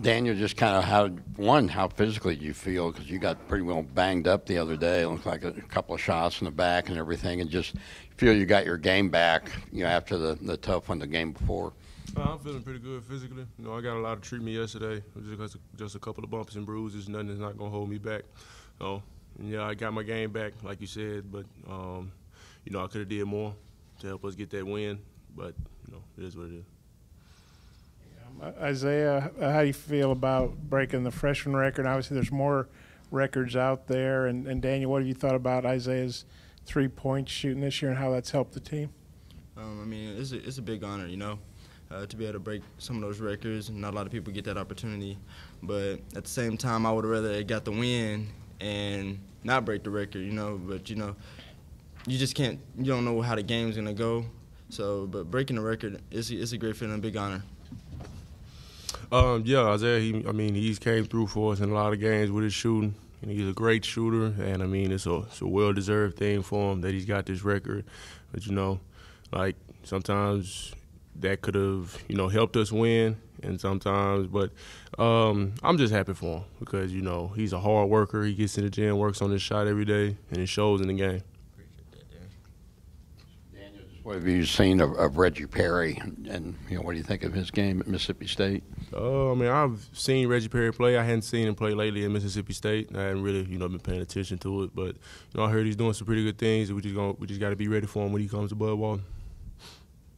Daniel, just kind of how physically do you feel? Because you got pretty well banged up the other day. It looked like a couple of shots in the back and everything, and just feel you got your game back, after the tough one the game before. I'm feeling pretty good physically. I got a lot of treatment yesterday. Just a couple of bumps and bruises. Nothing that's not going to hold me back. Yeah, I got my game back, like you said, but, I could have did more to help us get that win, but, it is what it is. Isaiah, how do you feel about breaking the freshman record? Obviously, there's more records out there. And Daniel, what have you thought about Isaiah's three-point shooting this year and how that's helped the team? It's a big honor, to be able to break some of those records. Not a lot of people get that opportunity. But at the same time, I would have rather got the win and not break the record, But, you just can't – you don't know how the game's going to go. So, but breaking the record, it's a great feeling, a big honor. Yeah, Isaiah, he's came through for us in a lot of games with his shooting. And he's a great shooter, and, it's a well-deserved thing for him that he's got this record. But, sometimes that could have, helped us win, and sometimes. But I'm just happy for him because, he's a hard worker. He gets in the gym, works on his shot every day, and it shows in the game. What have you seen of Reggie Perry, and what do you think of his game at Mississippi State? I've seen Reggie Perry play. I hadn't seen him play lately at Mississippi State. I hadn't really, been paying attention to it. But, I heard he's doing some pretty good things. We just got to be ready for him when he comes to Bud Walton.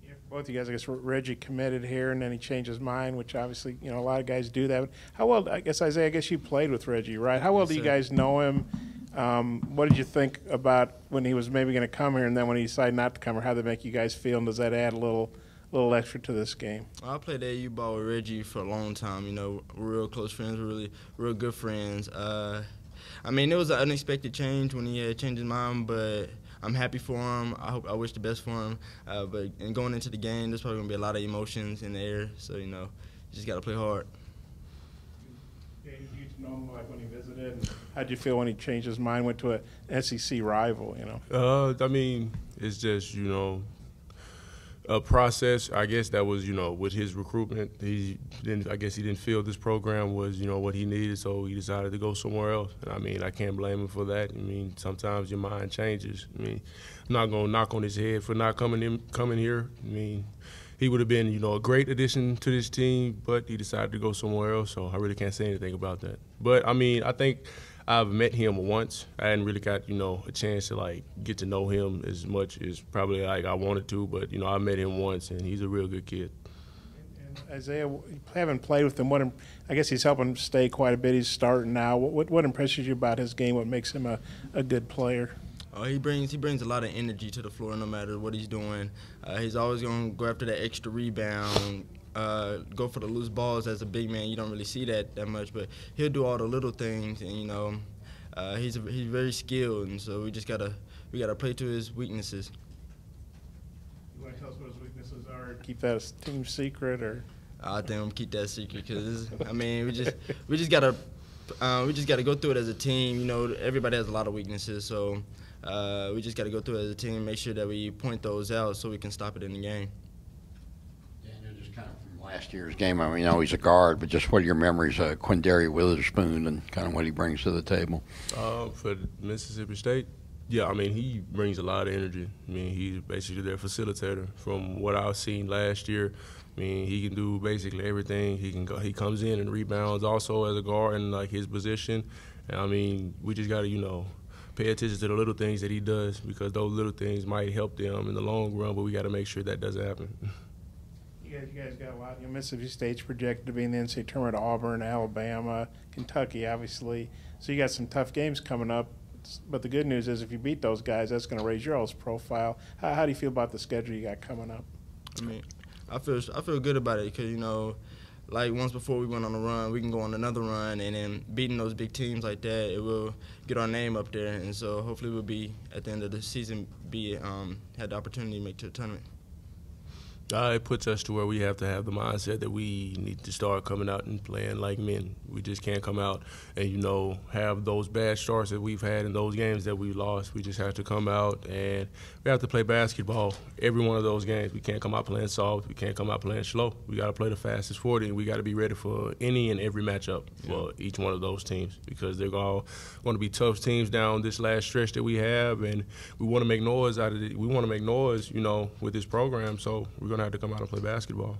Yeah, both you guys, I guess Reggie committed here, and then he changed his mind, which obviously, a lot of guys do that. But how well, Isaiah, you played with Reggie, right? How well do you guys know him? What did you think about when he was maybe going to come here, and then when he decided not to come, or how did that make you guys feel, and does that add a little extra to this game? I played AU ball with Reggie for a long time. We're real close friends. We're really real good friends. It was an unexpected change when he had changed his mind, but I'm happy for him. I wish the best for him. But going into the game, there's probably going to be a lot of emotions in the air, so, you just got to play hard. Yeah, you know him when he visited. How did you feel when he changed his mind, went to a SEC rival? It's just a process. I guess that was with his recruitment. He didn't feel this program was what he needed, so he decided to go somewhere else. And I can't blame him for that. Sometimes your mind changes. I'm not gonna knock on his head for not coming here. He would have been, a great addition to this team, but he decided to go somewhere else, so I really can't say anything about that. But, I think I've met him once. I hadn't really got, a chance to, get to know him as much as probably, I wanted to, but, I met him once, and he's a real good kid. And Isaiah, you haven't played with him. I guess he's helping stay quite a bit. He's starting now. What impresses you about his game? What makes him a good player? He brings a lot of energy to the floor no matter what he's doing. He's always going to go after that extra rebound, go for the loose balls. As a big man, you don't really see that much, but he'll do all the little things, and he's very skilled, and so we gotta play to his weaknesses. You want to tell us what his weaknesses are? Keep that a team secret, or? I think I'm gonna keep that secret because we just gotta go through it as a team. Everybody has a lot of weaknesses, so. We just got to go through it as a team, make sure that we point those out so we can stop it in the game. Daniel, just kind of from last year's game, he's a guard, but just what are your memories of Quindary Witherspoon and kind of what he brings to the table? For Mississippi State, yeah, he brings a lot of energy. He's basically their facilitator. From what I've seen last year, he can do basically everything. He comes in and rebounds also as a guard in his position. And we just got to pay attention to the little things that he does because those little things might help them in the long run, but we got to make sure that doesn't happen. You guys got a lot. Mississippi State's projected to be in the NCAA tournament. Auburn, Alabama, Kentucky, obviously. So you got some tough games coming up. But the good news is if you beat those guys, that's going to raise your all's profile. How do you feel about the schedule you got coming up? I feel good about it because once before we went on a run, we can go on another run, and then beating those big teams like that, it will get our name up there, and so hopefully we'll be at the end of the season had the opportunity to make it to the tournament. It puts us to where we have to have the mindset that we need to start coming out and playing like men. We just can't come out and, have those bad starts that we've had in those games that we lost. We just have to come out and we have to play basketball every one of those games. We can't come out playing soft. We can't come out playing slow. We got to play the fastest 40, and we got to be ready for any and every matchup for each one of those teams, because they're all going to be tough teams down this last stretch that we have, and we want to make noise out of it. We want to make noise, with this program, so we're going to have to come out and play basketball.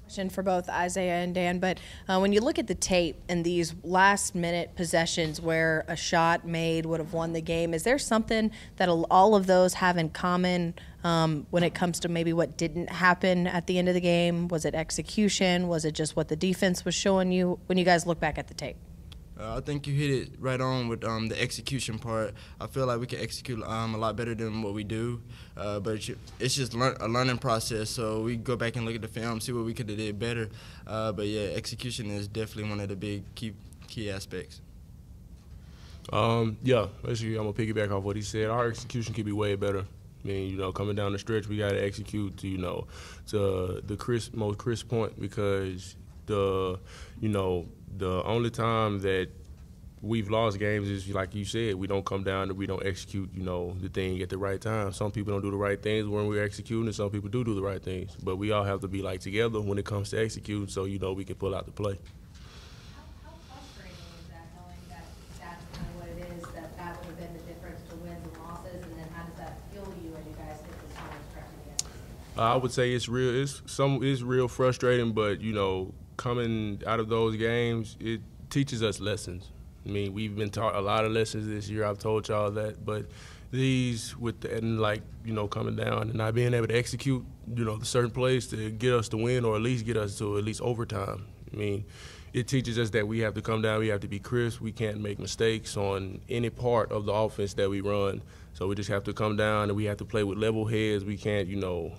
Question for both Isaiah and Dan, but when you look at the tape and these last-minute possessions where a shot made would have won the game, is there something that all of those have in common when it comes to maybe what didn't happen at the end of the game? Was it execution? Was it just what the defense was showing you when you guys look back at the tape? I think you hit it right on with the execution part. I feel like we can execute a lot better than what we do, but it's just a learning process. So we go back and look at the film, see what we could have did better. But yeah, execution is definitely one of the big key aspects. Basically I'm gonna piggyback off what he said. Our execution could be way better. I mean, coming down the stretch, we got to execute to the most crisp point, because the only time that we've lost games is, like you said, we don't come down and we don't execute, the thing at the right time. Some people don't do the right things when we're executing, and some people do the right things. But we all have to be together when it comes to executing, so we can pull out the play. How frustrating is that, knowing that that's kind of what it is, that would have been the difference to wins and losses, and then how does that feel to you as you guys get this final stretch again? I would say it's real. It's real frustrating, but coming out of those games, it teaches us lessons. I mean, we've been taught a lot of lessons this year. I've told y'all that, but these coming down and not being able to execute, the certain plays to get us to win, or at least get us to at least overtime. I mean, it teaches us that we have to come down, we have to be crisp, we can't make mistakes on any part of the offense that we run. So we just have to come down and we have to play with level heads. We can't,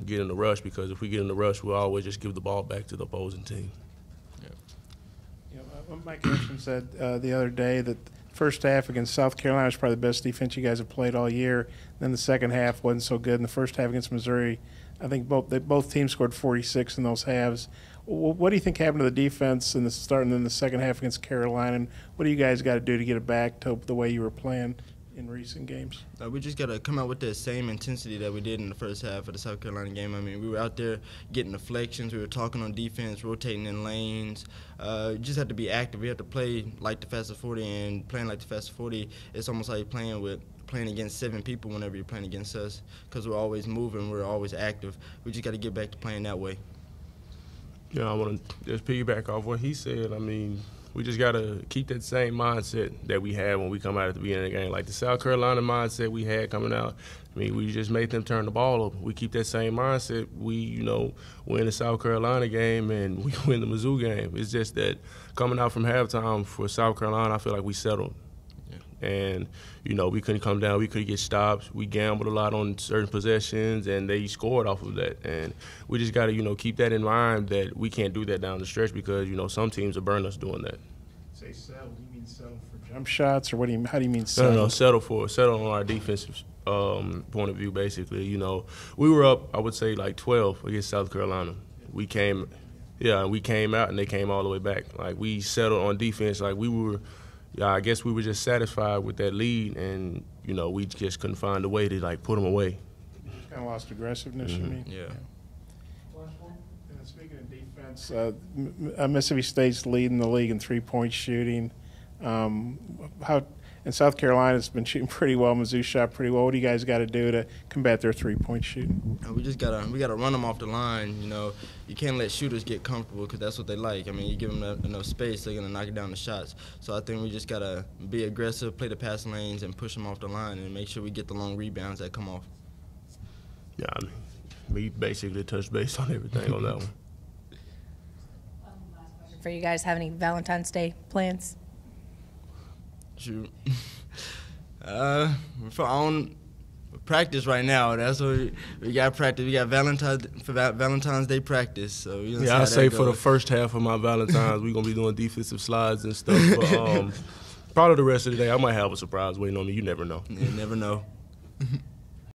get in a rush, because if we get in a rush, we'll always just give the ball back to the opposing team. Mike Ashton said the other day that first half against South Carolina was probably the best defense you guys have played all year. Then the second half wasn't so good. In the first half against Missouri, I think both teams scored 46 in those halves. What do you think happened to the defense in the start and then the second half against Carolina? And what do you guys got to do to get it back to the way you were playing in recent games? We just got to come out with the same intensity that we did in the first half of the South Carolina game. I mean, we were out there getting deflections. We were talking on defense, rotating in lanes. You just have to be active. We have to play like the fastest 40, and playing like the fastest 40, it's almost like playing against 7 people whenever you're playing against us, because we're always moving, we're always active. We just got to get back to playing that way. Yeah, I want to just piggyback off what he said. I mean, we just got to keep that same mindset that we had when we come out at the beginning of the game. Like the South Carolina mindset we had coming out, I mean, we just made them turn the ball over. We keep that same mindset. We, win the South Carolina game and we win the Mizzou game. It's just that coming out from halftime for South Carolina, I feel like we settled. And, we couldn't come down. We couldn't get stops. We gambled a lot on certain possessions, and they scored off of that. And we just got to, keep that in mind, that we can't do that down the stretch, because, some teams will burn us doing that. Say settle. Do you mean settle for jump shots, or how do you mean settle? No, settle on our defensive point of view, basically. We were up, I would say, 12 against South Carolina. We came out, and they came all the way back. We settled on defense. I guess we were just satisfied with that lead, and, we just couldn't find a way to, put them away. Kind of lost aggressiveness, you mean? Yeah. And speaking of defense, Mississippi State's leading the league in three-point shooting. And South Carolina's been shooting pretty well. Mizzou shot pretty well. What do you guys got to do to combat their three-point shooting? We gotta run them off the line. You can't let shooters get comfortable, because that's what they like. I mean, you give them enough space, they're gonna knock down the shots. So I think we just gotta be aggressive, play the passing lanes, and push them off the line, and make sure we get the long rebounds that come off. Yeah, I mean, we basically touched base on everything on that one. Last question for you guys. Have any Valentine's Day plans? Shoot. We're on practice right now. That's what we got practice. We got Valentine's Day practice. So I say for the first half of my Valentine's, we're gonna be doing defensive slides and stuff. But probably the rest of the day, I might have a surprise waiting on me. You never know. You never know.